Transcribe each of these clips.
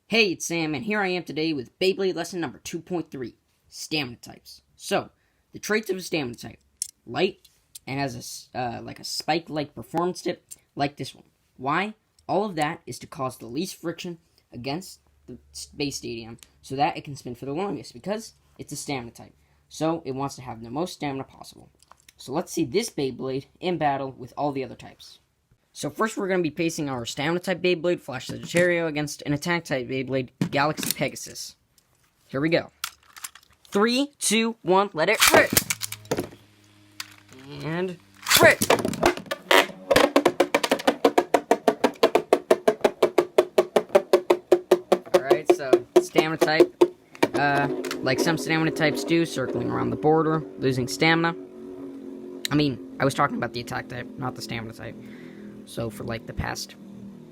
Hey, it's Sam, and here I am today with BeyBlade lesson number 2.3, Stamina Types. So, the traits of a Stamina Type. Light, and has a spike-like performance tip, like this one. Why? All of that is to cause the least friction against the base stadium, so that it can spin for the longest, because it's a Stamina Type. So, it wants to have the most stamina possible. So, let's see this BeyBlade in battle with all the other types. So first we're going to be facing our Stamina-type BeyBlade, Flash Sagittario, against an Attack-type BeyBlade, Galaxy Pegasus. Here we go. 3, 2, 1, let it rip! And rip! Alright, so Stamina-type, like some Stamina-types do, circling around the border, losing stamina. I was talking about the Attack-type, not the Stamina-type. So for like the past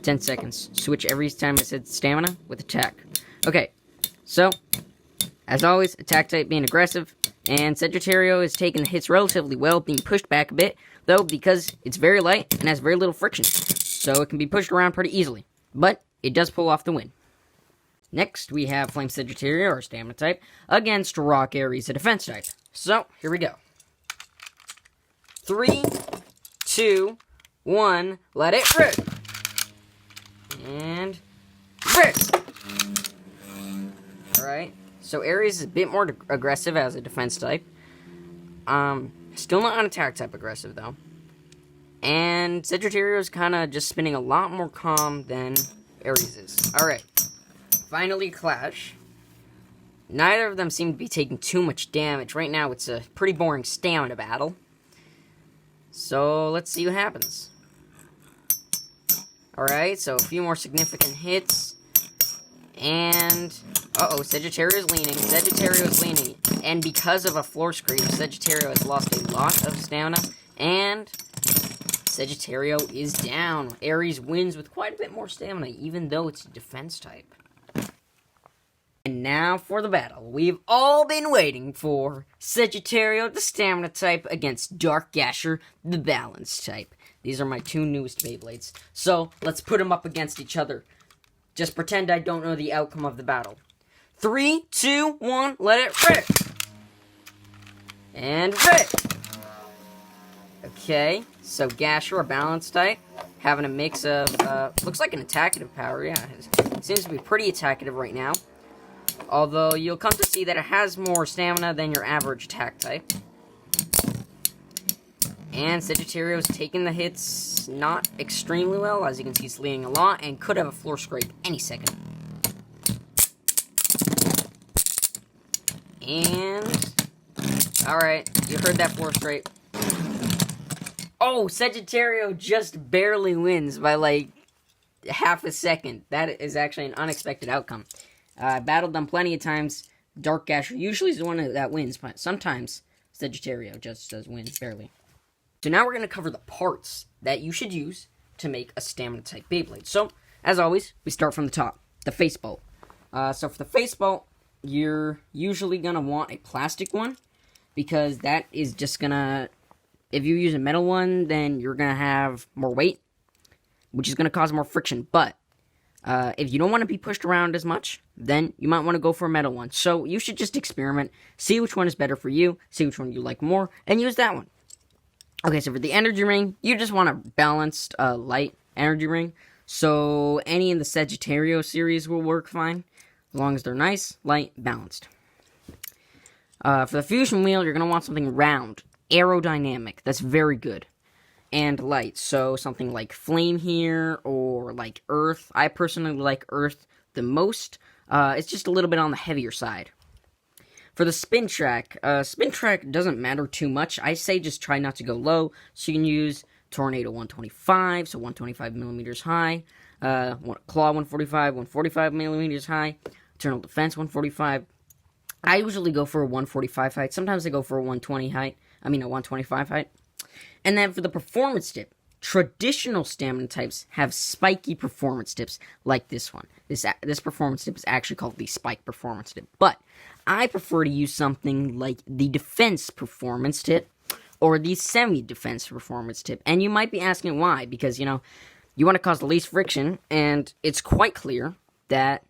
10 seconds, switch every time I said stamina with attack. Okay, so as always, attack type being aggressive, and Sagittario is taking the hits relatively well, being pushed back a bit, though because it's very light and has very little friction, so it can be pushed around pretty easily, but it does pull off the win. Next, we have Flame Sagittario, or Stamina type, against Rock Aries, a defense type. So, here we go. 3, 2, 1, let it rip! And rip! Alright, so Aries is a bit more aggressive as a defense type. Still not an attack type aggressive, though. And Sagittario is kind of just spinning a lot more calm than Aries is. Alright, finally clash. Neither of them seem to be taking too much damage. Right now, it's a pretty boring stamina battle. So, let's see what happens. Alright, so a few more significant hits. And, Sagittario is leaning. Sagittario is leaning. And because of a floor scream, Sagittario has lost a lot of stamina. And Sagittario is down. Aries wins with quite a bit more stamina, even though it's a defense type. And now for the battle we've all been waiting for. Sagittario, the Stamina type, against Dark Gasher, the Balance type. These are my two newest BeyBlades. So, let's put them up against each other. Just pretend I don't know the outcome of the battle. 3, 2, 1, let it rip! And rip! Okay, so Gasher, a Balance type, having a mix of, looks like an attackative power, yeah. It seems to be pretty attackative right now. Although, you'll come to see that it has more stamina than your average attack type. And Sagittario is taking the hits not extremely well. As you can see, he's leaning a lot and could have a floor scrape any second. And alright, you heard that floor scrape. Oh, Sagittario just barely wins by like half a second. That is actually an unexpected outcome. Battled them plenty of times. Dark Gasher usually is the one that wins, but sometimes Sagittario just does win, barely. So now we're going to cover the parts that you should use to make a Stamina-type BeyBlade. So, as always, we start from the top, the face bolt. So for the face bolt, you're usually going to want a plastic one, because that is just going to, if you use a metal one, then you're going to have more weight, which is going to cause more friction. But if you don't want to be pushed around as much, then you might want to go for a metal one. So you should just experiment, see which one is better for you, see which one you like more, and use that one. Okay, so for the energy ring, you just want a balanced, light energy ring. So any in the Sagittario series will work fine, as long as they're nice, light, balanced. For the fusion wheel, you're going to want something round, aerodynamic, that's very good, and light. So something like flame here, or like earth. I personally like earth the most. It's just a little bit on the heavier side. For the spin track doesn't matter too much. I say just try not to go low, so you can use Tornado 125, so 125 millimeters high, Claw 145, 145 millimeters high, Eternal Defense 145. I usually go for a 145 height. Sometimes I go for a 125 height. And then for the performance tip, traditional stamina types have spiky performance tips like this one. This performance tip is actually called the spike performance tip. But I prefer to use something like the defense performance tip or the semi-defense performance tip. And you might be asking why, because, you want to cause the least friction, and it's quite clear that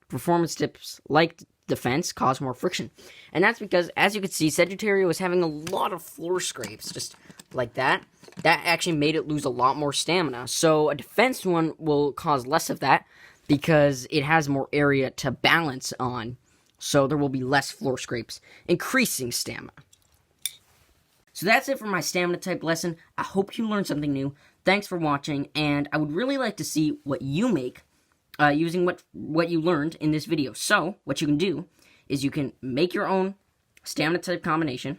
performance tips like defense cause more friction. And that's because, as you can see, Sagittario is having a lot of floor scrapes, just like that. That actually made it lose a lot more stamina. So a defense one will cause less of that because it has more area to balance on. So there will be less floor scrapes, increasing stamina. So that's it for my stamina type lesson. I hope you learned something new. Thanks for watching, and I would really like to see what you make using what you learned in this video. So what you can do is you can make your own stamina type combination,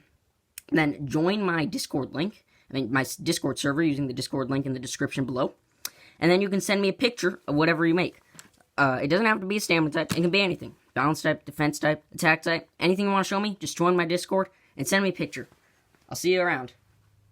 then join my Discord link, my Discord server, using the Discord link in the description below, and then you can send me a picture of whatever you make. It doesn't have to be a stamina type, it can be anything. Balance type, defense type, attack type, anything you want to show me, just join my Discord and send me a picture. I'll see you around.